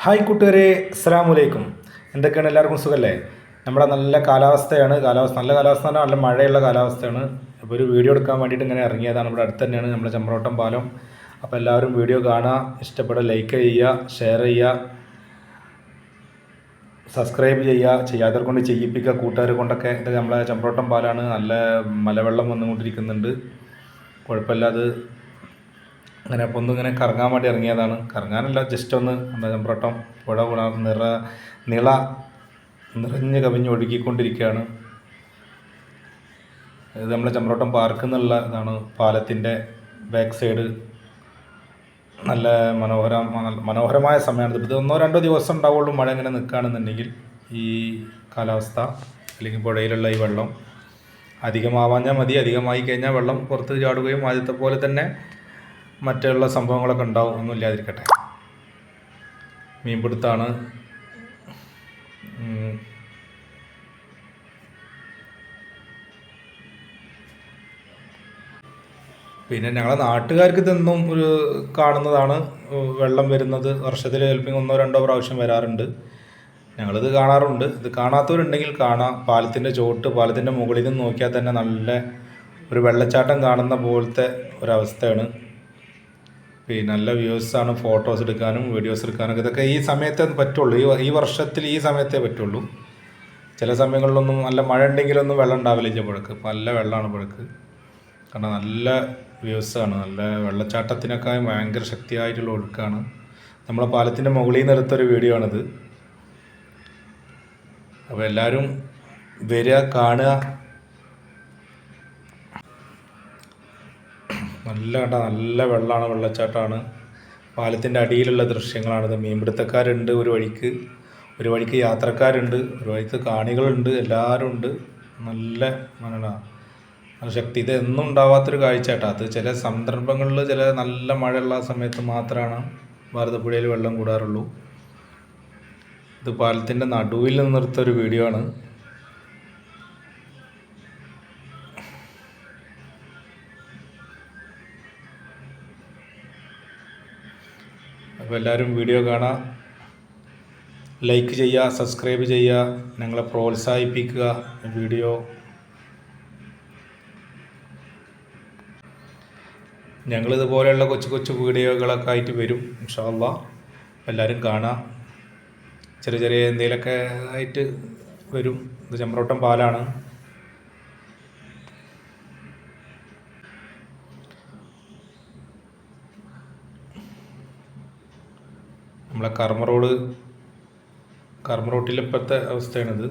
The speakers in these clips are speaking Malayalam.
ഹായ് കൂട്ടുകാരെ, അസ്സലാമലൈക്കും. എന്തൊക്കെയാണ്, എല്ലാവർക്കും സുഖമല്ലേ? നമ്മുടെ നല്ല കാലാവസ്ഥയാണ്. നല്ല കാലാവസ്ഥ പറഞ്ഞാൽ നല്ല മഴയുള്ള കാലാവസ്ഥയാണ്. അപ്പോൾ ഒരു വീഡിയോ എടുക്കാൻ വേണ്ടിയിട്ട് ഇങ്ങനെ ഇറങ്ങിയതാണ്. ഇവിടെ അടുത്ത് തന്നെയാണ് നമ്മുടെ ചമ്രോട്ടം പാലം. അപ്പോൾ എല്ലാവരും വീഡിയോ കാണുക, ഇഷ്ടപ്പെടുക, ലൈക്ക് ചെയ്യുക, ഷെയർ ചെയ്യുക, സബ്സ്ക്രൈബ് ചെയ്യുക, ചെയ്യാത്തവർ കൊണ്ട് ചെയ്യിപ്പിക്കുക, കൂട്ടുകാർ കൊണ്ടൊക്കെ. ഇത് നമ്മളെ ചമ്രോട്ടം പാലമാണ്. നല്ല മലവെള്ളം വന്നുകൊണ്ടിരിക്കുന്നുണ്ട്. കുഴപ്പമില്ലാതെ അങ്ങനെ അപ്പോൾ ഇങ്ങനെ കറങ്ങാൻ വേണ്ടി ഇറങ്ങിയതാണ്. കറങ്ങാനല്ല, ജസ്റ്റ് ഒന്ന് എന്താ ചമ്പ്രട്ടം പുഴ നിറഞ്ഞ് കവിഞ്ഞ് ഒഴുകിക്കൊണ്ടിരിക്കുകയാണ്. ഇത് നമ്മളെ ചമ്പ്രട്ടം പാർക്ക് എന്നുള്ള ഇതാണ്. പാലത്തിൻ്റെ ബാക്ക് സൈഡ് നല്ല മനോഹരമായ സമയമാണ്. ഇത് 1-2 ദിവസം ഉണ്ടാവുള്ളൂ മഴ ഇങ്ങനെ നിൽക്കുകയാണെന്നുണ്ടെങ്കിൽ. ഈ കാലാവസ്ഥ അല്ലെങ്കിൽ പുഴയിലുള്ള ഈ വെള്ളം അധികമാവാഞ്ഞാൽ മതി. അധികമായി കഴിഞ്ഞാൽ വെള്ളം പുറത്ത് ചാടുകയും ആദ്യത്തെ പോലെ തന്നെ മറ്റുള്ള സംഭവങ്ങളൊക്കെ ഉണ്ടാവും. ഒന്നും ഇല്ലാതിരിക്കട്ടെ. മീൻപിടുത്താണ്. പിന്നെ ഞങ്ങളെ നാട്ടുകാർക്ക് ഇതൊന്നും ഒരു കാണുന്നതാണ്. വെള്ളം വരുന്നത് വർഷത്തിൽ ചിലപ്പോൾ 1-2 പ്രാവശ്യം വരാറുണ്ട്. ഞങ്ങളിത് കാണാറുണ്ട്. ഇത് കാണാത്തവരുണ്ടെങ്കിൽ കാണാം. പാലത്തിൻ്റെ ചോട്ട്, പാലത്തിൻ്റെ മുകളിൽ നിന്ന് നോക്കിയാൽ തന്നെ നല്ല ഒരു വെള്ളച്ചാട്ടം കാണുന്ന പോലത്തെ ഒരവസ്ഥയാണ്. പിന്നെ നല്ല വ്യൂസാണ്. ഫോട്ടോസ് എടുക്കാനും വീഡിയോസ് എടുക്കാനൊക്കെ ഇതൊക്കെ ഈ സമയത്തേ പറ്റുള്ളൂ. ഈ വർഷത്തിൽ ഈ സമയത്തേ പറ്റുള്ളൂ. ചില സമയങ്ങളിലൊന്നും നല്ല മഴ ഉണ്ടെങ്കിലൊന്നും വെള്ളം ഉണ്ടാവില്ല പുഴക്ക്. നല്ല വെള്ളമാണ് പുഴക്ക്. കാരണം നല്ല വ്യൂസാണ്. നല്ല വെള്ളച്ചാട്ടത്തിനൊക്കെ ഭയങ്കര ശക്തിയായിട്ടുള്ള ഒഴുക്കാണ്. നമ്മളെ പാലത്തിൻ്റെ മുകളിൽ നിന്ന് എടുത്തൊരു വീഡിയോ ആണിത്. അപ്പോൾ എല്ലാവരും വരിക, കാണുക. നല്ല വെള്ളമാണ്, വെള്ളച്ചാട്ടമാണ്. പാലത്തിൻ്റെ അടിയിലുള്ള ദൃശ്യങ്ങളാണിത്. മീൻപിടുത്തക്കാരുണ്ട് ഒരു വഴിക്ക് യാത്രക്കാരുണ്ട്, ഒരു വഴിക്ക് കാണികളുണ്ട്, എല്ലാവരും ഉണ്ട്. നല്ല ശക്തി. ഇത് എന്നും ഉണ്ടാവാത്തൊരു കാഴ്ച കേട്ടോ. അത് ചില സന്ദർഭങ്ങളിൽ, ചില നല്ല മഴയുള്ള സമയത്ത് മാത്രമാണ് ഭാരതപ്പുഴയിൽ വെള്ളം കൂടാറുള്ളൂ. ഇത് പാലത്തിൻ്റെ നടുവിൽ നിന്നെടുത്തൊരു വീഡിയോ ആണ്. അപ്പോൾ എല്ലാവരും വീഡിയോ കാണുക, ലൈക്ക് ചെയ്യുക, സബ്സ്ക്രൈബ് ചെയ്യുക, ഞങ്ങളെ പ്രോത്സാഹിപ്പിക്കുക. വീഡിയോ ഞങ്ങളിതുപോലെയുള്ള കൊച്ചു വീഡിയോകളൊക്കെ ആയിട്ട് വരും ഇൻഷാ അല്ലാഹ്. എല്ലാവരും കാണുക. ചെറിയ എന്തെങ്കിലുമൊക്കെ ആയിട്ട് വരും. ഇത് ചമ്രോട്ടം പാലാണ്. നമ്മളെ കർമ്മ റോട്ടിൽ ഇപ്പോഴത്തെ അവസ്ഥയാണിത്.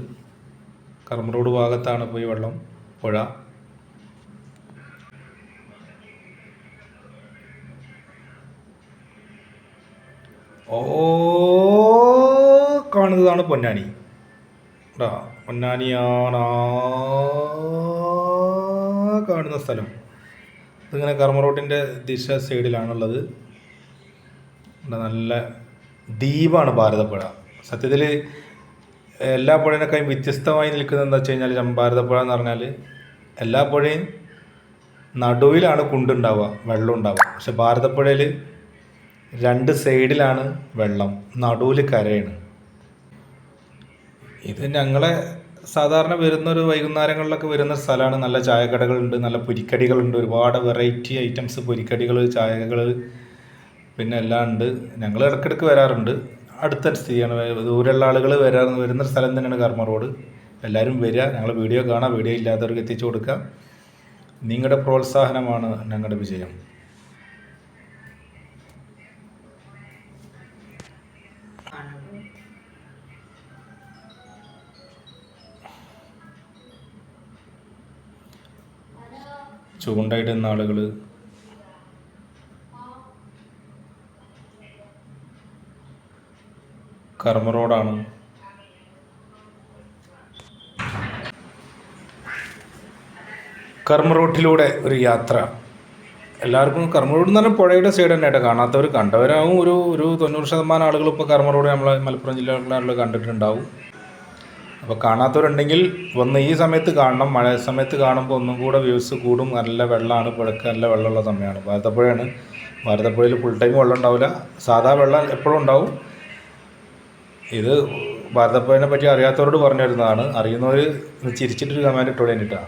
കർമ്മ റോഡ് ഭാഗത്താണ് പോയി വെള്ളം, പുഴ. കാണുന്നതാണ് പൊന്നാനി. പൊന്നാനിയാണ് കാണുന്ന സ്ഥലം. ഇതിങ്ങനെ കർമ്മ റോട്ടിൻ്റെ ദിശ സൈഡിലാണുള്ളത്. നല്ല ദ്വീപാണ് ഭാരതപ്പുഴ. സത്യത്തിൽ എല്ലാ പുഴയിനേക്കാളും വ്യത്യസ്തമായി നിൽക്കുന്നത് എന്താ വെച്ച് കഴിഞ്ഞാൽ, ഭാരതപ്പുഴ എന്ന് പറഞ്ഞാൽ എല്ലാ പുഴയും നടുവിലാണ് കുണ്ടുണ്ടാവുക, വെള്ളം ഉണ്ടാവുക. പക്ഷെ ഭാരതപ്പുഴയിൽ 2 സൈഡിലാണ് വെള്ളം, നടുവിൽ കരയാണ്. ഇത് ഞങ്ങളെ സാധാരണ വരുന്നൊരു വൈകുന്നേരങ്ങളിലൊക്കെ വരുന്ന സ്ഥലമാണ്. നല്ല ചായക്കടകളുണ്ട്, നല്ല പൊരിക്കടികളുണ്ട്, ഒരുപാട് വെറൈറ്റി ഐറ്റംസ് പൊരിക്കടികൾ, ചായകൾ, പിന്നെ എല്ലാം ഉണ്ട്. ഞങ്ങൾ ഇടയ്ക്കിടയ്ക്ക് വരാറുണ്ട്. അടുത്ത സ്ഥിതിയാണ്. ദൂരെയുള്ള ആളുകൾ വരുന്ന സ്ഥലം തന്നെയാണ് കർമ്മ റോഡ്. എല്ലാവരും വരിക, ഞങ്ങൾ വീഡിയോ കാണാം. വീഡിയോ ഇല്ലാത്തവർക്ക് എത്തിച്ചു കൊടുക്കുക. നിങ്ങളുടെ പ്രോത്സാഹനമാണ് ഞങ്ങളുടെ വിജയം. ചൂണ്ടയിടുന്ന ആളുകൾ, കർമ്മ റോഡാണ്. കർമ്മ റോട്ടിലൂടെ ഒരു യാത്ര. എല്ലാവർക്കും കർമ്മ റോഡ് എന്ന് പറഞ്ഞാൽ പുഴയുടെ സൈഡ് തന്നെ ആയിട്ട്. കാണാത്തവർ കണ്ടവരാവും. ഒരു 90% ആളുകൾ ഇപ്പോൾ കർമ്മ റോഡ് നമ്മളെ മലപ്പുറം ജില്ലയിലുള്ള ആളുകൾ കണ്ടിട്ടുണ്ടാവും. അപ്പോൾ കാണാത്തവരുണ്ടെങ്കിൽ വന്ന് ഈ സമയത്ത് കാണണം. മഴ സമയത്ത് കാണുമ്പോൾ ഒന്നും കൂടെ വ്യൂസ് കൂടും. നല്ല വെള്ളമാണ്, പുഴക്ക് നല്ല വെള്ളമുള്ള സമയമാണ്. ഭാരതപ്പുഴയാണ്. ഭാരതപ്പുഴയിൽ ഫുൾ ടൈം വെള്ളം ഉണ്ടാവില്ല. സാധാ വെള്ളം എപ്പോഴും ഉണ്ടാവും. ഇത് ഭാരതപ്പുഴനെ പറ്റി അറിയാത്തവരോട് പറഞ്ഞു തരുന്നതാണ്. അറിയുന്നവർ ചിരിച്ചിട്ടൊരു കമൻറ്റ് ഇട്ടോളൂ എന്നിട്ടാ.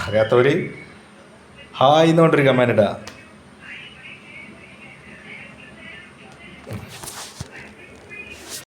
അറിയാത്തവർ ഹായ് എന്നുകൊണ്ടൊരു കമൻറ്റ് ഇടാം.